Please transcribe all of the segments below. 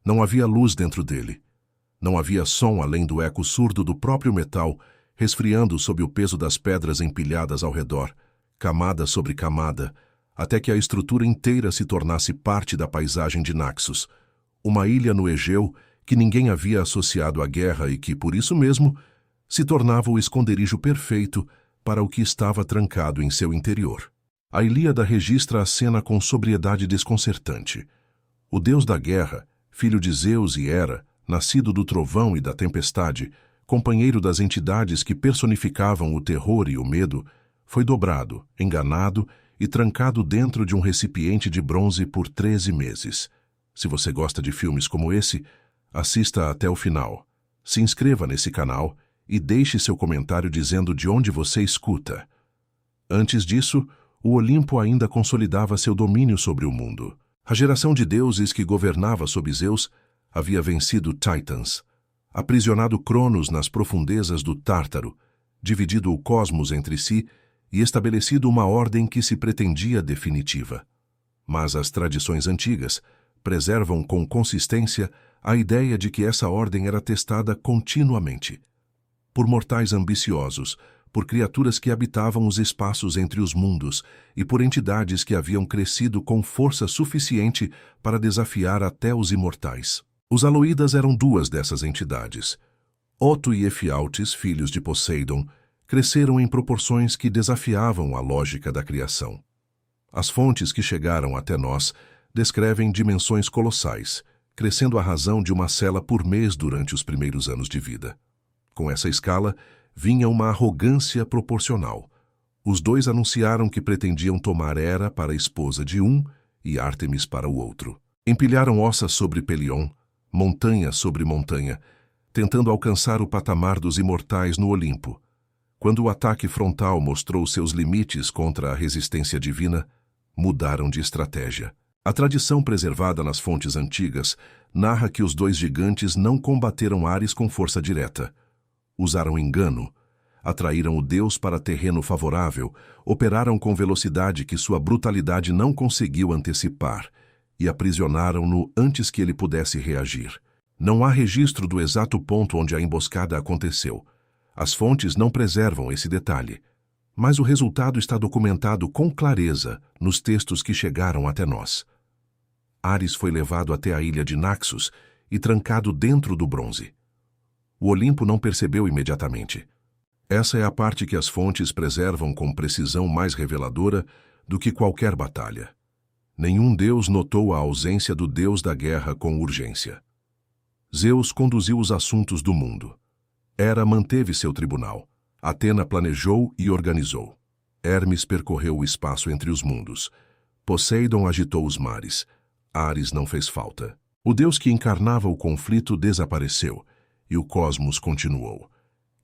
Não havia luz dentro dele. Não havia som além do eco surdo do próprio metal, resfriando sob o peso das pedras empilhadas ao redor, camada sobre camada, até que a estrutura inteira se tornasse parte da paisagem de Naxos, uma ilha no Egeu que ninguém havia associado à guerra e que, por isso mesmo, se tornava o esconderijo perfeito para o que estava trancado em seu interior. A Ilíada registra a cena com sobriedade desconcertante. O deus da guerra, filho de Zeus e Hera, nascido do trovão e da tempestade, companheiro das entidades que personificavam o terror e o medo, foi dobrado, enganado e trancado dentro de um recipiente de bronze por 13 meses. Se você gosta de filmes como esse, assista até o final. Se inscreva nesse canal e deixe seu comentário dizendo de onde você escuta. Antes disso, o Olimpo ainda consolidava seu domínio sobre o mundo. A geração de deuses que governava sob Zeus havia vencido Titãs, aprisionado Cronos nas profundezas do Tártaro, dividido o cosmos entre si e estabelecido uma ordem que se pretendia definitiva. Mas as tradições antigas preservam com consistência a ideia de que essa ordem era testada continuamente. Por mortais ambiciosos, por criaturas que habitavam os espaços entre os mundos e por entidades que haviam crescido com força suficiente para desafiar até os imortais. Os Aloídas eram duas dessas entidades. Oto e Efialtes, filhos de Poseidon, cresceram em proporções que desafiavam a lógica da criação. As fontes que chegaram até nós descrevem dimensões colossais, crescendo à razão de uma cela por mês durante os primeiros anos de vida. Com essa escala, vinha uma arrogância proporcional. Os dois anunciaram que pretendiam tomar Hera para a esposa de um e Ártemis para o outro. Empilharam ossa sobre Pelion, montanha sobre montanha, tentando alcançar o patamar dos imortais no Olimpo. Quando o ataque frontal mostrou seus limites contra a resistência divina, mudaram de estratégia. A tradição preservada nas fontes antigas narra que os dois gigantes não combateram Ares com força direta. Usaram engano, atraíram o deus para terreno favorável, operaram com velocidade que sua brutalidade não conseguiu antecipar e aprisionaram-no antes que ele pudesse reagir. Não há registro do exato ponto onde a emboscada aconteceu. As fontes não preservam esse detalhe, mas o resultado está documentado com clareza nos textos que chegaram até nós. Ares foi levado até a ilha de Naxos e trancado dentro do bronze. O Olimpo não percebeu imediatamente. Essa é a parte que as fontes preservam com precisão mais reveladora do que qualquer batalha. Nenhum deus notou a ausência do deus da guerra com urgência. Zeus conduziu os assuntos do mundo. Hera manteve seu tribunal. Atena planejou e organizou. Hermes percorreu o espaço entre os mundos. Poseidon agitou os mares. Ares não fez falta. O deus que encarnava o conflito desapareceu, e o cosmos continuou.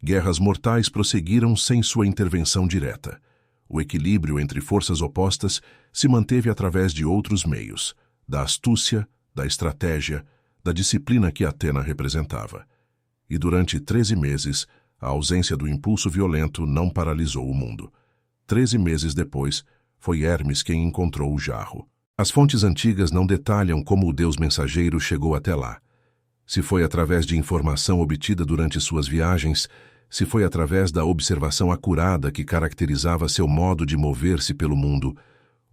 Guerras mortais prosseguiram sem sua intervenção direta. O equilíbrio entre forças opostas se manteve através de outros meios, da astúcia, da estratégia, da disciplina que Atena representava. E durante 13 meses, a ausência do impulso violento não paralisou o mundo. 13 meses depois, foi Hermes quem encontrou o jarro. As fontes antigas não detalham como o deus mensageiro chegou até lá. Se foi através de informação obtida durante suas viagens, se foi através da observação acurada que caracterizava seu modo de mover-se pelo mundo,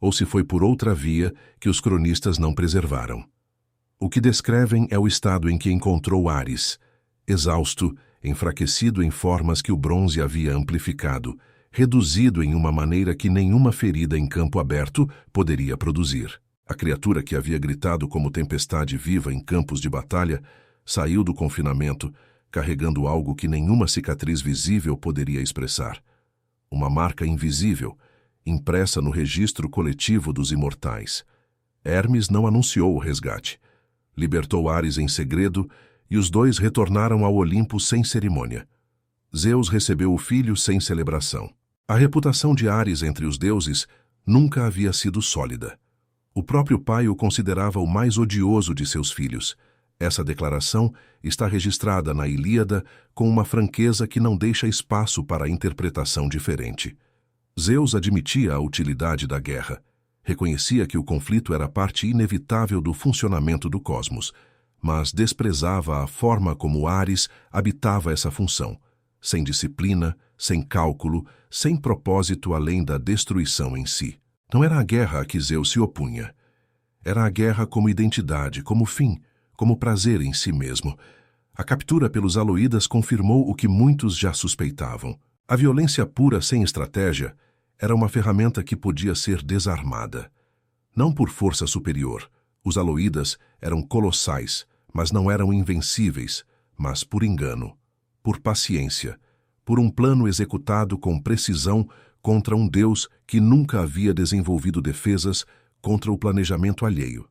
ou se foi por outra via que os cronistas não preservaram. O que descrevem é o estado em que encontrou Ares, exausto, enfraquecido em formas que o bronze havia amplificado, reduzido em uma maneira que nenhuma ferida em campo aberto poderia produzir. A criatura que havia gritado como tempestade viva em campos de batalha saiu do confinamento, carregando algo que nenhuma cicatriz visível poderia expressar. Uma marca invisível, impressa no registro coletivo dos imortais. Hermes não anunciou o resgate. Libertou Ares em segredo e os dois retornaram ao Olimpo sem cerimônia. Zeus recebeu o filho sem celebração. A reputação de Ares entre os deuses nunca havia sido sólida. O próprio pai o considerava o mais odioso de seus filhos. Essa declaração está registrada na Ilíada com uma franqueza que não deixa espaço para interpretação diferente. Zeus admitia a utilidade da guerra, reconhecia que o conflito era parte inevitável do funcionamento do cosmos, mas desprezava a forma como Ares habitava essa função, sem disciplina, sem cálculo, sem propósito além da destruição em si. Não era a guerra a que Zeus se opunha. Era a guerra como identidade, como fim, como prazer em si mesmo. A captura pelos Aloídas confirmou o que muitos já suspeitavam. A violência pura sem estratégia era uma ferramenta que podia ser desarmada. Não por força superior. Os Aloídas eram colossais, mas não eram invencíveis, mas por engano, por paciência, por um plano executado com precisão contra um Deus que nunca havia desenvolvido defesas contra o planejamento alheio,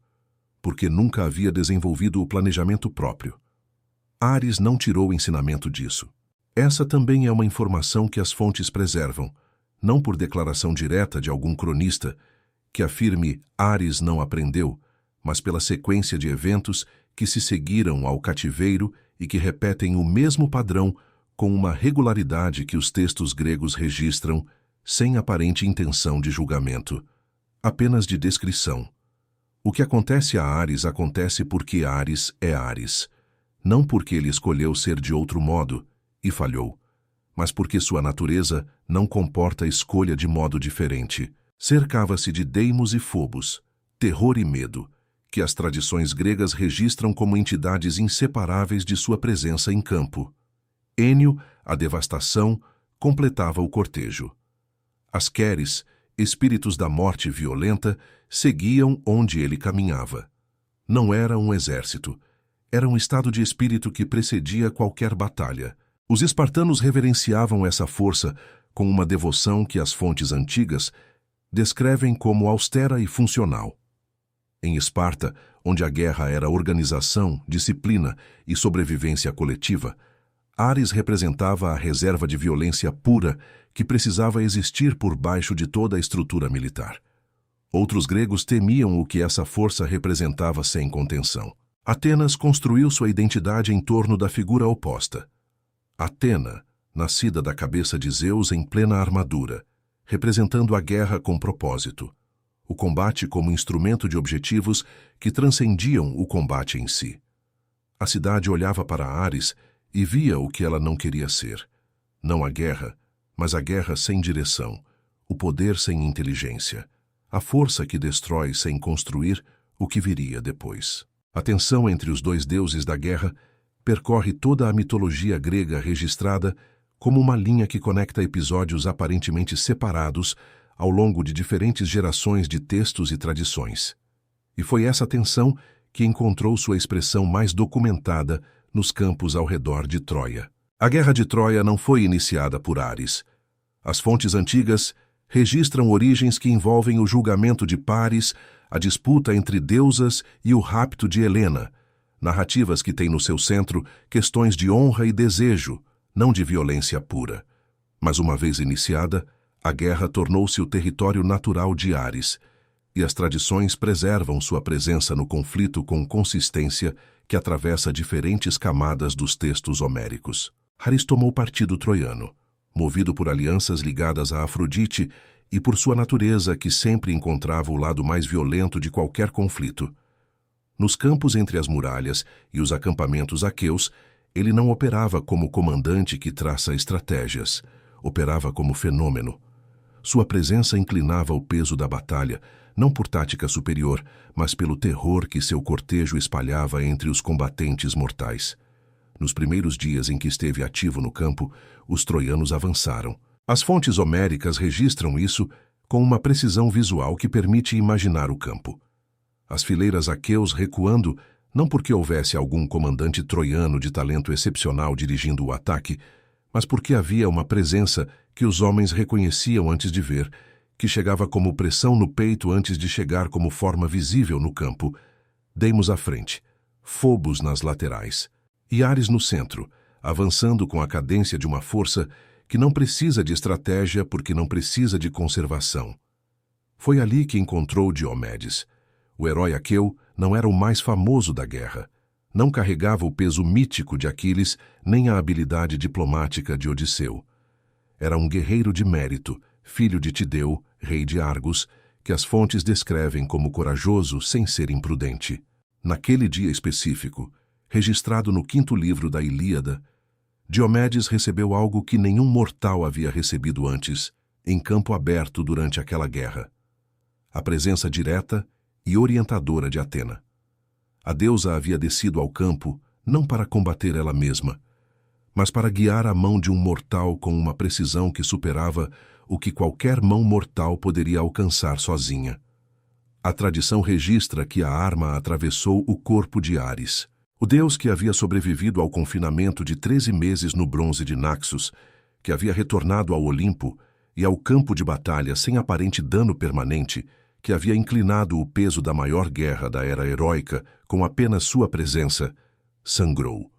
porque nunca havia desenvolvido o planejamento próprio. Ares não tirou o ensinamento disso. Essa também é uma informação que as fontes preservam, não por declaração direta de algum cronista que afirme Ares não aprendeu, mas pela sequência de eventos que se seguiram ao cativeiro e que repetem o mesmo padrão com uma regularidade que os textos gregos registram sem aparente intenção de julgamento, apenas de descrição. O que acontece a Ares acontece porque Ares é Ares, não porque ele escolheu ser de outro modo e falhou, mas porque sua natureza não comporta escolha de modo diferente. Cercava-se de Deimos e Fobos, terror e medo, que as tradições gregas registram como entidades inseparáveis de sua presença em campo. Ênio, a devastação, completava o cortejo. As Queres, espíritos da morte violenta, seguiam onde ele caminhava. Não era um exército, era um estado de espírito que precedia qualquer batalha. Os espartanos reverenciavam essa força com uma devoção que as fontes antigas descrevem como austera e funcional. Em Esparta, onde a guerra era organização, disciplina e sobrevivência coletiva, Ares representava a reserva de violência pura que precisava existir por baixo de toda a estrutura militar. Outros gregos temiam o que essa força representava sem contenção. Atenas construiu sua identidade em torno da figura oposta. Atena, nascida da cabeça de Zeus em plena armadura, representando a guerra com propósito, o combate como instrumento de objetivos que transcendiam o combate em si. A cidade olhava para Ares e via o que ela não queria ser. Não a guerra, mas a guerra sem direção, o poder sem inteligência, a força que destrói sem construir o que viria depois. A tensão entre os dois deuses da guerra percorre toda a mitologia grega registrada como uma linha que conecta episódios aparentemente separados ao longo de diferentes gerações de textos e tradições. E foi essa tensão que encontrou sua expressão mais documentada nos campos ao redor de Troia. A Guerra de Troia não foi iniciada por Ares. As fontes antigas registram origens que envolvem o julgamento de Paris, a disputa entre deusas e o rapto de Helena, narrativas que têm no seu centro questões de honra e desejo, não de violência pura. Mas uma vez iniciada, a guerra tornou-se o território natural de Ares, e as tradições preservam sua presença no conflito com consistência que atravessa diferentes camadas dos textos homéricos. Ares tomou partido troiano, movido por alianças ligadas a Afrodite e por sua natureza que sempre encontrava o lado mais violento de qualquer conflito. Nos campos entre as muralhas e os acampamentos aqueus, ele não operava como comandante que traça estratégias, operava como fenômeno. Sua presença inclinava o peso da batalha, não por tática superior, mas pelo terror que seu cortejo espalhava entre os combatentes mortais. Nos primeiros dias em que esteve ativo no campo, os troianos avançaram. As fontes homéricas registram isso com uma precisão visual que permite imaginar o campo. As fileiras aqueus recuando, não porque houvesse algum comandante troiano de talento excepcional dirigindo o ataque, mas porque havia uma presença que os homens reconheciam antes de ver, que chegava como pressão no peito antes de chegar como forma visível no campo. Deimos à frente, Fobos nas laterais, e Ares no centro, avançando com a cadência de uma força que não precisa de estratégia porque não precisa de conservação. Foi ali que encontrou Diomedes. O herói aqueu não era o mais famoso da guerra. Não carregava o peso mítico de Aquiles nem a habilidade diplomática de Odisseu. Era um guerreiro de mérito, filho de Tideu, rei de Argos, que as fontes descrevem como corajoso sem ser imprudente. Naquele dia específico, registrado no 5º livro da Ilíada, Diomedes recebeu algo que nenhum mortal havia recebido antes, em campo aberto durante aquela guerra: a presença direta e orientadora de Atena. A deusa havia descido ao campo não para combater ela mesma, mas para guiar a mão de um mortal com uma precisão que superava o que qualquer mão mortal poderia alcançar sozinha. A tradição registra que a arma atravessou o corpo de Ares. O deus que havia sobrevivido ao confinamento de 13 meses no bronze de Naxos, que havia retornado ao Olimpo e ao campo de batalha sem aparente dano permanente, que havia inclinado o peso da maior guerra da era heróica com apenas sua presença, sangrou.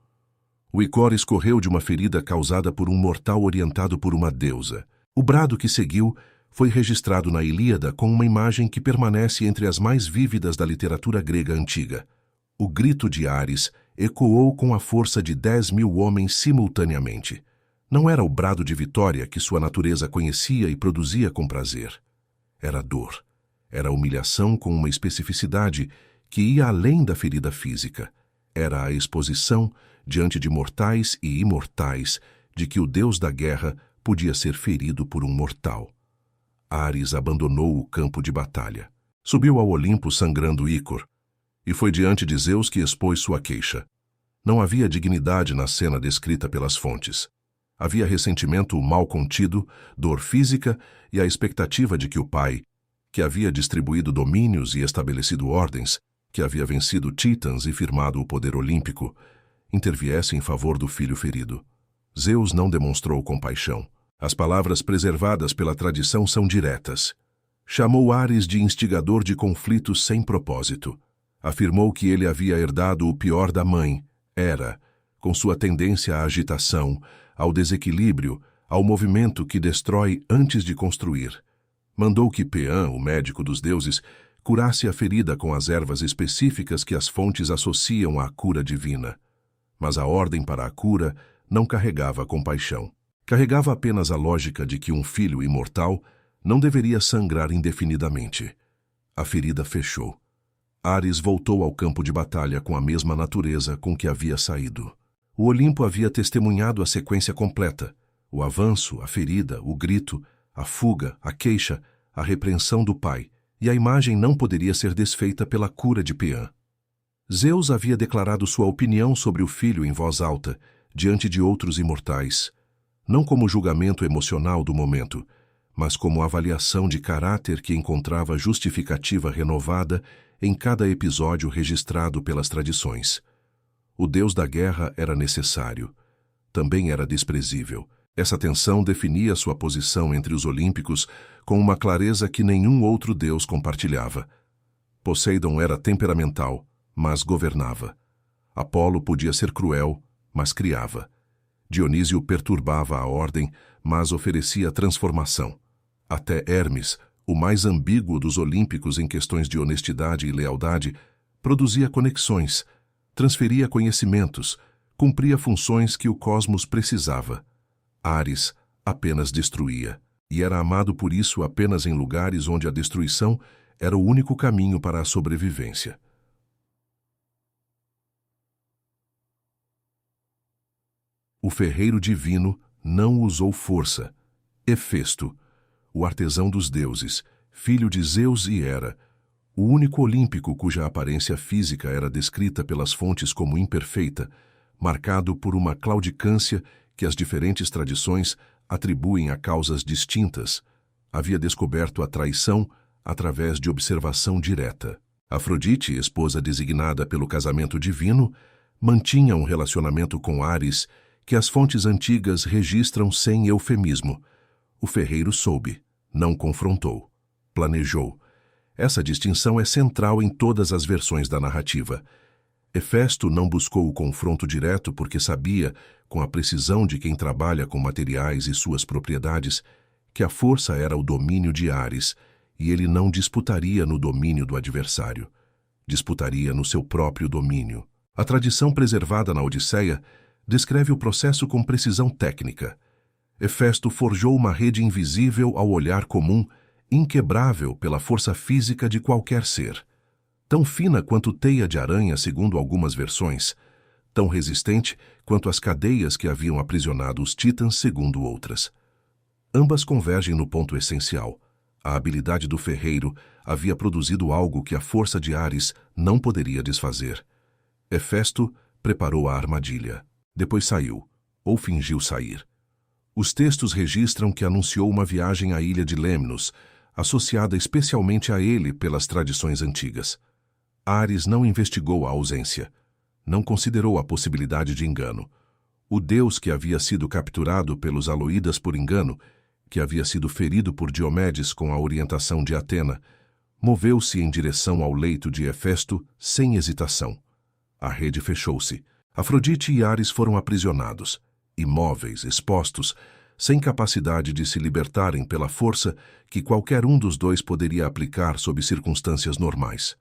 O ícor escorreu de uma ferida causada por um mortal orientado por uma deusa. O brado que seguiu foi registrado na Ilíada com uma imagem que permanece entre as mais vívidas da literatura grega antiga. O grito de Ares ecoou com a força de 10.000 homens simultaneamente. Não era o brado de vitória que sua natureza conhecia e produzia com prazer. Era dor. Era humilhação com uma especificidade que ia além da ferida física. Era a exposição, diante de mortais e imortais, de que o deus da guerra podia ser ferido por um mortal. Ares abandonou o campo de batalha. Subiu ao Olimpo sangrando ícor, e foi diante de Zeus que expôs sua queixa. Não havia dignidade na cena descrita pelas fontes. Havia ressentimento mal contido, dor física e a expectativa de que o pai, que havia distribuído domínios e estabelecido ordens, que havia vencido titãs e firmado o poder olímpico, interviesse em favor do filho ferido. Zeus não demonstrou compaixão. As palavras preservadas pela tradição são diretas. Chamou Ares de instigador de conflitos sem propósito. Afirmou que ele havia herdado o pior da mãe, Hera, com sua tendência à agitação, ao desequilíbrio, ao movimento que destrói antes de construir. Mandou que Peã, o médico dos deuses, curasse a ferida com as ervas específicas que as fontes associam à cura divina. Mas a ordem para a cura não carregava compaixão. Carregava apenas a lógica de que um filho imortal não deveria sangrar indefinidamente. A ferida fechou. Ares voltou ao campo de batalha com a mesma natureza com que havia saído. O Olimpo havia testemunhado a sequência completa: o avanço, a ferida, o grito, a fuga, a queixa, a repreensão do pai, e a imagem não poderia ser desfeita pela cura de Peã. Zeus havia declarado sua opinião sobre o filho em voz alta, diante de outros imortais, não como julgamento emocional do momento, mas como avaliação de caráter que encontrava justificativa renovada em cada episódio registrado pelas tradições. O deus da guerra era necessário. Também era desprezível. Essa tensão definia sua posição entre os olímpicos com uma clareza que nenhum outro deus compartilhava. Poseidon era temperamental, mas governava. Apolo podia ser cruel, mas criava. Dionísio perturbava a ordem, mas oferecia transformação. Até Hermes, o mais ambíguo dos olímpicos em questões de honestidade e lealdade, produzia conexões, transferia conhecimentos, cumpria funções que o cosmos precisava. Ares apenas destruía, e era amado por isso apenas em lugares onde a destruição era o único caminho para a sobrevivência. O ferreiro divino não usou força. Hefesto, o artesão dos deuses, filho de Zeus e Hera, o único olímpico cuja aparência física era descrita pelas fontes como imperfeita, marcado por uma claudicância que as diferentes tradições atribuem a causas distintas, havia descoberto a traição através de observação direta. Afrodite, esposa designada pelo casamento divino, mantinha um relacionamento com Ares que as fontes antigas registram sem eufemismo. O ferreiro soube, não confrontou, planejou. Essa distinção é central em todas as versões da narrativa. Hefesto não buscou o confronto direto porque sabia, com a precisão de quem trabalha com materiais e suas propriedades, que a força era o domínio de Ares, e ele não disputaria no domínio do adversário. Disputaria no seu próprio domínio. A tradição preservada na Odisseia descreve o processo com precisão técnica. Hefesto forjou uma rede invisível ao olhar comum, inquebrável pela força física de qualquer ser. Tão fina quanto teia de aranha, segundo algumas versões, tão resistente quanto as cadeias que haviam aprisionado os titãs, segundo outras. Ambas convergem no ponto essencial. A habilidade do ferreiro havia produzido algo que a força de Ares não poderia desfazer. Hefesto preparou a armadilha. Depois saiu, ou fingiu sair. Os textos registram que anunciou uma viagem à ilha de Lemnos, associada especialmente a ele pelas tradições antigas. Ares não investigou a ausência. Não considerou a possibilidade de engano. O deus que havia sido capturado pelos Aloídas por engano, que havia sido ferido por Diomedes com a orientação de Atena, moveu-se em direção ao leito de Hefesto sem hesitação. A rede fechou-se. Afrodite e Ares foram aprisionados, imóveis, expostos, sem capacidade de se libertarem pela força que qualquer um dos dois poderia aplicar sob circunstâncias normais.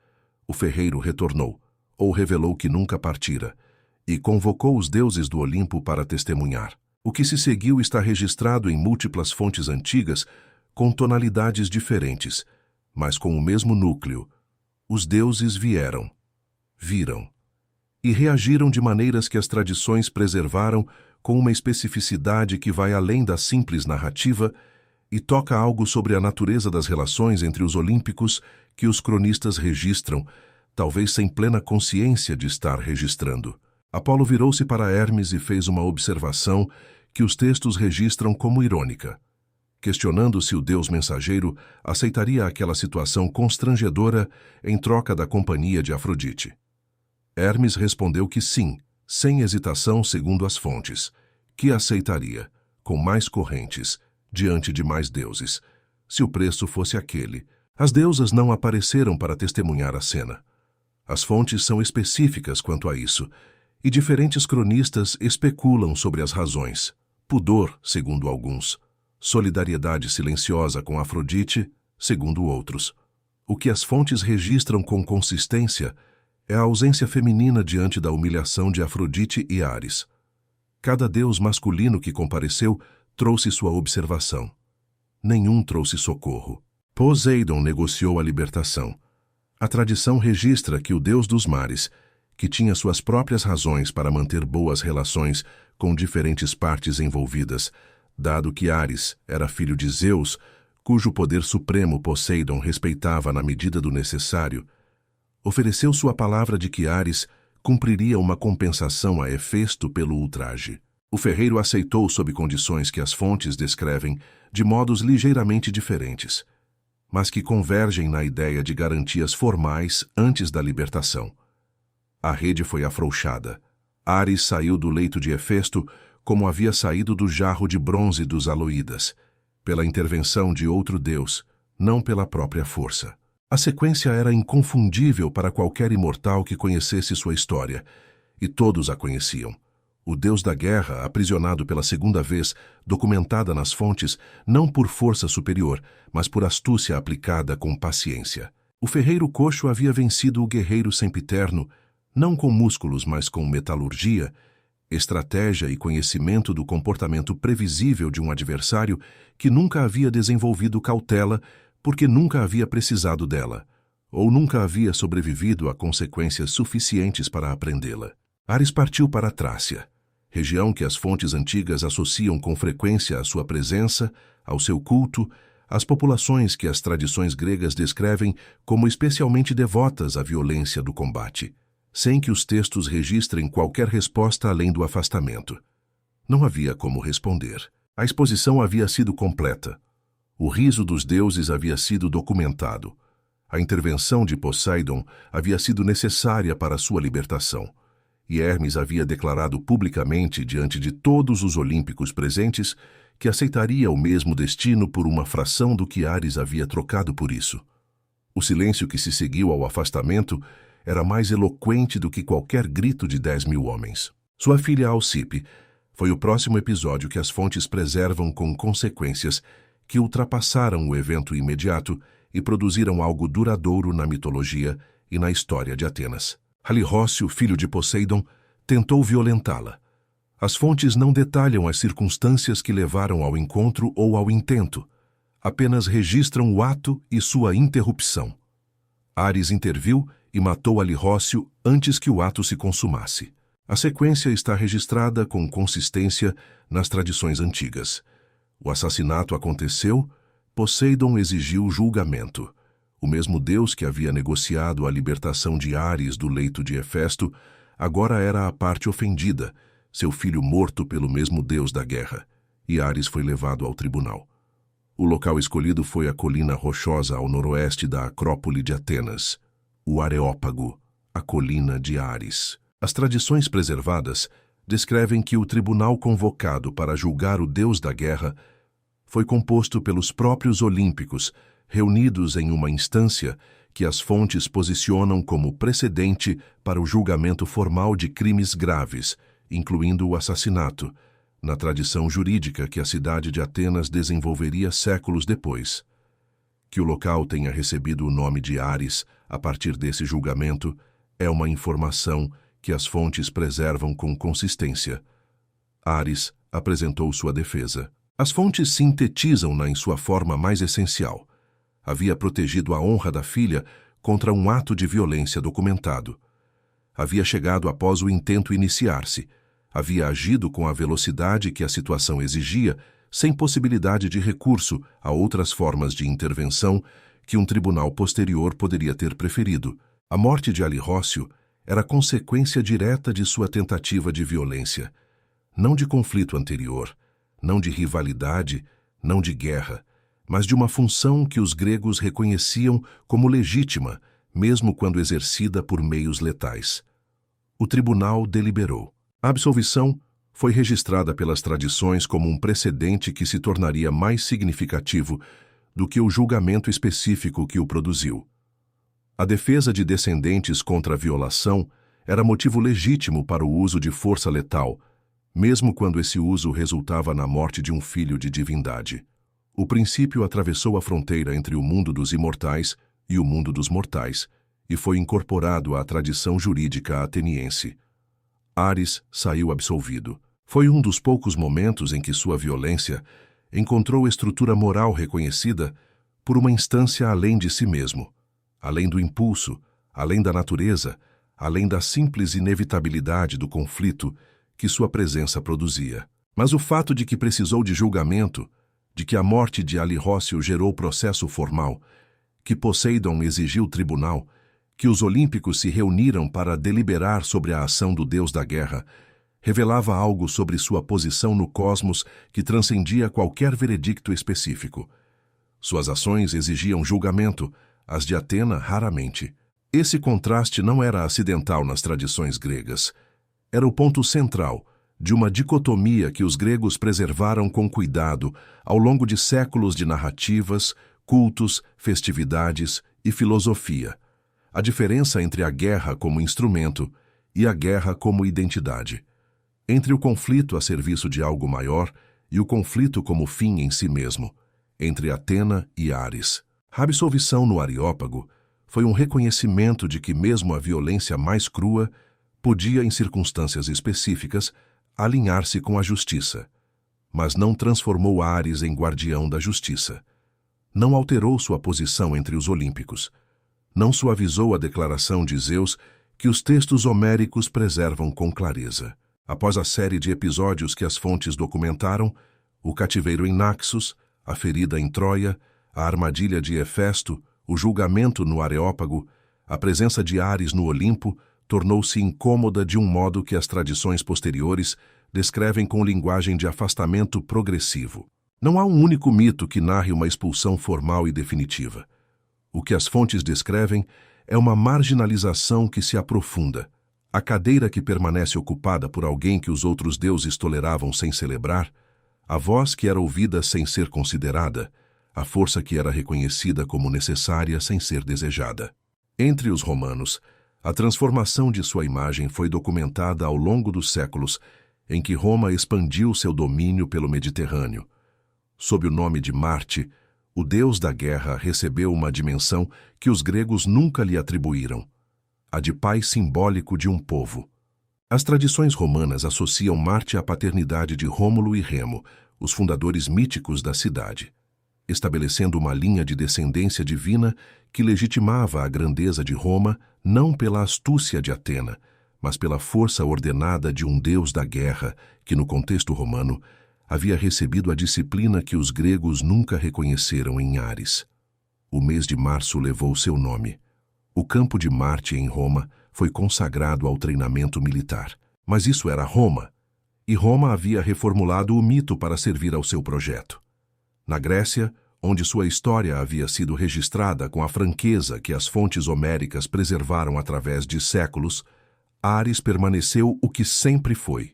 O ferreiro retornou, ou revelou que nunca partira, e convocou os deuses do Olimpo para testemunhar. O que se seguiu está registrado em múltiplas fontes antigas, com tonalidades diferentes, mas com o mesmo núcleo. Os deuses vieram, viram, e reagiram de maneiras que as tradições preservaram com uma especificidade que vai além da simples narrativa e toca algo sobre a natureza das relações entre os olímpicos que os cronistas registram, talvez sem plena consciência de estar registrando. Apolo virou-se para Hermes e fez uma observação que os textos registram como irônica, questionando se o deus mensageiro aceitaria aquela situação constrangedora em troca da companhia de Afrodite. Hermes respondeu que sim, sem hesitação segundo as fontes, que aceitaria, com mais correntes, diante de mais deuses, se o preço fosse aquele. As deusas não apareceram para testemunhar a cena. As fontes são específicas quanto a isso, e diferentes cronistas especulam sobre as razões. Pudor, segundo alguns. Solidariedade silenciosa com Afrodite, segundo outros. O que as fontes registram com consistência é a ausência feminina diante da humilhação de Afrodite e Ares. Cada deus masculino que compareceu trouxe sua observação. Nenhum trouxe socorro. Poseidon negociou a libertação. A tradição registra que o deus dos mares, que tinha suas próprias razões para manter boas relações com diferentes partes envolvidas, dado que Ares era filho de Zeus, cujo poder supremo Poseidon respeitava na medida do necessário, ofereceu sua palavra de que Ares cumpriria uma compensação a Hefesto pelo ultraje. O ferreiro aceitou sob condições que as fontes descrevem de modos ligeiramente diferentes, mas que convergem na ideia de garantias formais antes da libertação. A rede foi afrouxada. Ares saiu do leito de Hefesto como havia saído do jarro de bronze dos Aloídas, pela intervenção de outro deus, não pela própria força. A sequência era inconfundível para qualquer imortal que conhecesse sua história, e todos a conheciam. O deus da guerra, aprisionado pela segunda vez, documentada nas fontes, não por força superior, mas por astúcia aplicada com paciência. O ferreiro coxo havia vencido o guerreiro sempiterno, não com músculos, mas com metalurgia, estratégia e conhecimento do comportamento previsível de um adversário que nunca havia desenvolvido cautela porque nunca havia precisado dela, ou nunca havia sobrevivido a consequências suficientes para aprendê-la. Ares partiu para a Trácia, região que as fontes antigas associam com frequência à sua presença, ao seu culto, às populações que as tradições gregas descrevem como especialmente devotas à violência do combate, sem que os textos registrem qualquer resposta além do afastamento. Não havia como responder. A exposição havia sido completa. O riso dos deuses havia sido documentado. A intervenção de Poseidon havia sido necessária para sua libertação. E Hermes havia declarado publicamente diante de todos os olímpicos presentes que aceitaria o mesmo destino por uma fração do que Ares havia trocado por isso. O silêncio que se seguiu ao afastamento era mais eloquente do que qualquer grito de 10.000 homens. Sua filha Alcipe foi o próximo episódio que as fontes preservam com consequências que ultrapassaram o evento imediato e produziram algo duradouro na mitologia e na história de Atenas. Halirrócio, filho de Poseidon, tentou violentá-la. As fontes não detalham as circunstâncias que levaram ao encontro ou ao intento, apenas registram o ato e sua interrupção. Ares interviu e matou Halirrócio antes que o ato se consumasse. A sequência está registrada com consistência nas tradições antigas. O assassinato aconteceu, Poseidon exigiu julgamento. O mesmo Deus que havia negociado a libertação de Ares do leito de Hefesto, agora era a parte ofendida, seu filho morto pelo mesmo Deus da guerra, e Ares foi levado ao tribunal. O local escolhido foi a colina rochosa ao noroeste da Acrópole de Atenas, o Areópago, a colina de Ares. As tradições preservadas descrevem que o tribunal convocado para julgar o Deus da guerra foi composto pelos próprios olímpicos, reunidos em uma instância que as fontes posicionam como precedente para o julgamento formal de crimes graves, incluindo o assassinato, na tradição jurídica que a cidade de Atenas desenvolveria séculos depois. Que o local tenha recebido o nome de Ares a partir desse julgamento é uma informação que as fontes preservam com consistência. Ares apresentou sua defesa. As fontes sintetizam-na em sua forma mais essencial. Havia protegido a honra da filha contra um ato de violência documentado. Havia chegado após o intento iniciar-se. Havia agido com a velocidade que a situação exigia, sem possibilidade de recurso a outras formas de intervenção que um tribunal posterior poderia ter preferido. A morte de Alirócio era consequência direta de sua tentativa de violência, não de conflito anterior, não de rivalidade, não de guerra, mas de uma função que os gregos reconheciam como legítima, mesmo quando exercida por meios letais. O tribunal deliberou. A absolvição foi registrada pelas tradições como um precedente que se tornaria mais significativo do que o julgamento específico que o produziu. A defesa de descendentes contra a violação era motivo legítimo para o uso de força letal, mesmo quando esse uso resultava na morte de um filho de divindade. O princípio atravessou a fronteira entre o mundo dos imortais e o mundo dos mortais e foi incorporado à tradição jurídica ateniense. Ares saiu absolvido. Foi um dos poucos momentos em que sua violência encontrou estrutura moral reconhecida por uma instância além de si mesmo, além do impulso, além da natureza, além da simples inevitabilidade do conflito que sua presença produzia. Mas o fato de que precisou de julgamento, de que a morte de Alirócio gerou processo formal, que Poseidon exigiu tribunal, que os olímpicos se reuniram para deliberar sobre a ação do deus da guerra, revelava algo sobre sua posição no cosmos que transcendia qualquer veredicto específico. Suas ações exigiam julgamento, as de Atena raramente. Esse contraste não era acidental nas tradições gregas. Era o ponto central de uma dicotomia que os gregos preservaram com cuidado ao longo de séculos de narrativas, cultos, festividades e filosofia. A diferença entre a guerra como instrumento e a guerra como identidade. Entre o conflito a serviço de algo maior e o conflito como fim em si mesmo. Entre Atena e Ares. A absolvição no Areópago foi um reconhecimento de que mesmo a violência mais crua podia, em circunstâncias específicas, alinhar-se com a justiça, mas não transformou Ares em guardião da justiça. Não alterou sua posição entre os olímpicos. Não suavizou a declaração de Zeus que os textos homéricos preservam com clareza. Após a série de episódios que as fontes documentaram, o cativeiro em Naxos, a ferida em Troia, a armadilha de Hefesto, o julgamento no Areópago, a presença de Ares no Olimpo, tornou-se incômoda de um modo que as tradições posteriores descrevem com linguagem de afastamento progressivo. Não há um único mito que narre uma expulsão formal e definitiva. O que as fontes descrevem é uma marginalização que se aprofunda. A cadeira que permanece ocupada por alguém que os outros deuses toleravam sem celebrar, a voz que era ouvida sem ser considerada, a força que era reconhecida como necessária sem ser desejada. Entre os romanos, a transformação de sua imagem foi documentada ao longo dos séculos em que Roma expandiu seu domínio pelo Mediterrâneo. Sob o nome de Marte, o deus da guerra recebeu uma dimensão que os gregos nunca lhe atribuíram, a de pai simbólico de um povo. As tradições romanas associam Marte à paternidade de Rômulo e Remo, os fundadores míticos da cidade, estabelecendo uma linha de descendência divina que legitimava a grandeza de Roma não pela astúcia de Atena, mas pela força ordenada de um deus da guerra que, no contexto romano, havia recebido a disciplina que os gregos nunca reconheceram em Ares. O mês de março levou seu nome. O campo de Marte, em Roma, foi consagrado ao treinamento militar. Mas isso era Roma, e Roma havia reformulado o mito para servir ao seu projeto. Na Grécia, onde sua história havia sido registrada com a franqueza que as fontes homéricas preservaram através de séculos, Ares permaneceu o que sempre foi,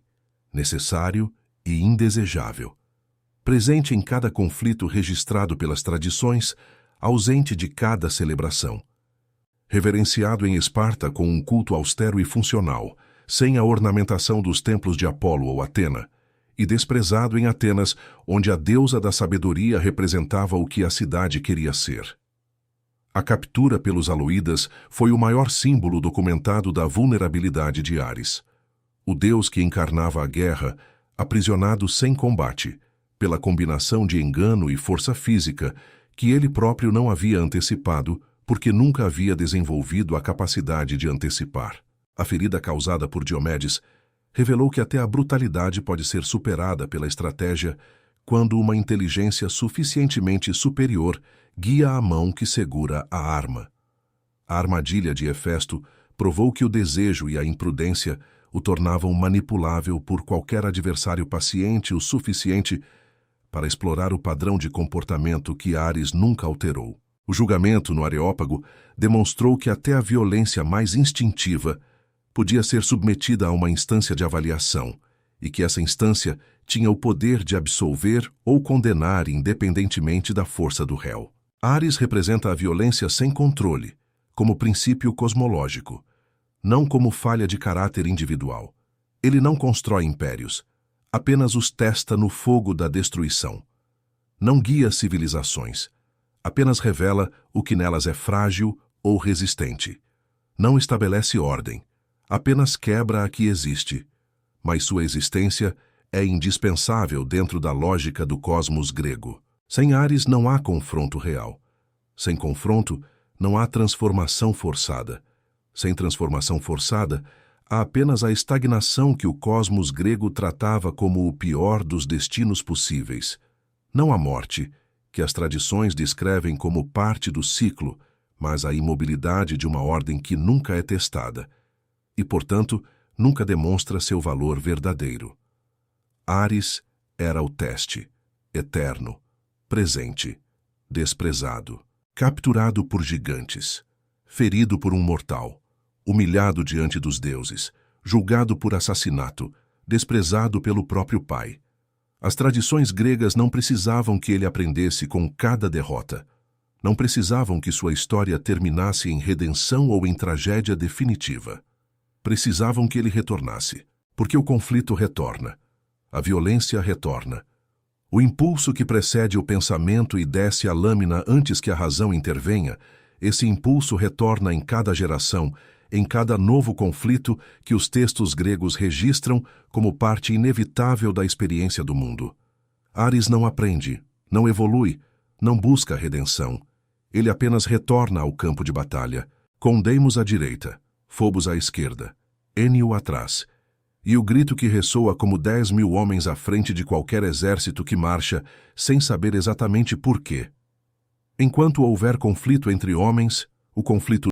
necessário e indesejável. Presente em cada conflito registrado pelas tradições, ausente de cada celebração. Reverenciado em Esparta com um culto austero e funcional, sem a ornamentação dos templos de Apolo ou Atena, e desprezado em Atenas, onde a deusa da sabedoria representava o que a cidade queria ser. A captura pelos Aloídas foi o maior símbolo documentado da vulnerabilidade de Ares. O deus que encarnava a guerra, aprisionado sem combate, pela combinação de engano e força física, que ele próprio não havia antecipado, porque nunca havia desenvolvido a capacidade de antecipar. A ferida causada por Diomedes revelou que até a brutalidade pode ser superada pela estratégia quando uma inteligência suficientemente superior guia a mão que segura a arma. A armadilha de Hefesto provou que o desejo e a imprudência o tornavam manipulável por qualquer adversário paciente o suficiente para explorar o padrão de comportamento que Ares nunca alterou. O julgamento no Areópago demonstrou que até a violência mais instintiva podia ser submetida a uma instância de avaliação, e que essa instância tinha o poder de absolver ou condenar independentemente da força do réu. Ares representa a violência sem controle, como princípio cosmológico, não como falha de caráter individual. Ele não constrói impérios, apenas os testa no fogo da destruição. Não guia civilizações, apenas revela o que nelas é frágil ou resistente. Não estabelece ordem, apenas quebra a que existe, mas sua existência é indispensável dentro da lógica do cosmos grego. Sem Ares não há confronto real. Sem confronto, não há transformação forçada. Sem transformação forçada, há apenas a estagnação que o cosmos grego tratava como o pior dos destinos possíveis. Não a morte, que as tradições descrevem como parte do ciclo, mas a imobilidade de uma ordem que nunca é testada e, portanto, nunca demonstra seu valor verdadeiro. Ares era o teste, eterno, presente, desprezado, capturado por gigantes, ferido por um mortal, humilhado diante dos deuses, julgado por assassinato, desprezado pelo próprio pai. As tradições gregas não precisavam que ele aprendesse com cada derrota. Não precisavam que sua história terminasse em redenção ou em tragédia definitiva. Precisavam que ele retornasse, porque o conflito retorna, a violência retorna. O impulso que precede o pensamento e desce a lâmina antes que a razão intervenha, esse impulso retorna em cada geração, em cada novo conflito que os textos gregos registram como parte inevitável da experiência do mundo. Ares não aprende, não evolui, não busca redenção. Ele apenas retorna ao campo de batalha, com Deimos à direita, Fobos à esquerda, Enio atrás, e o grito que ressoa como 10.000 homens à frente de qualquer exército que marcha, sem saber exatamente por quê. Enquanto houver conflito entre homens, o conflito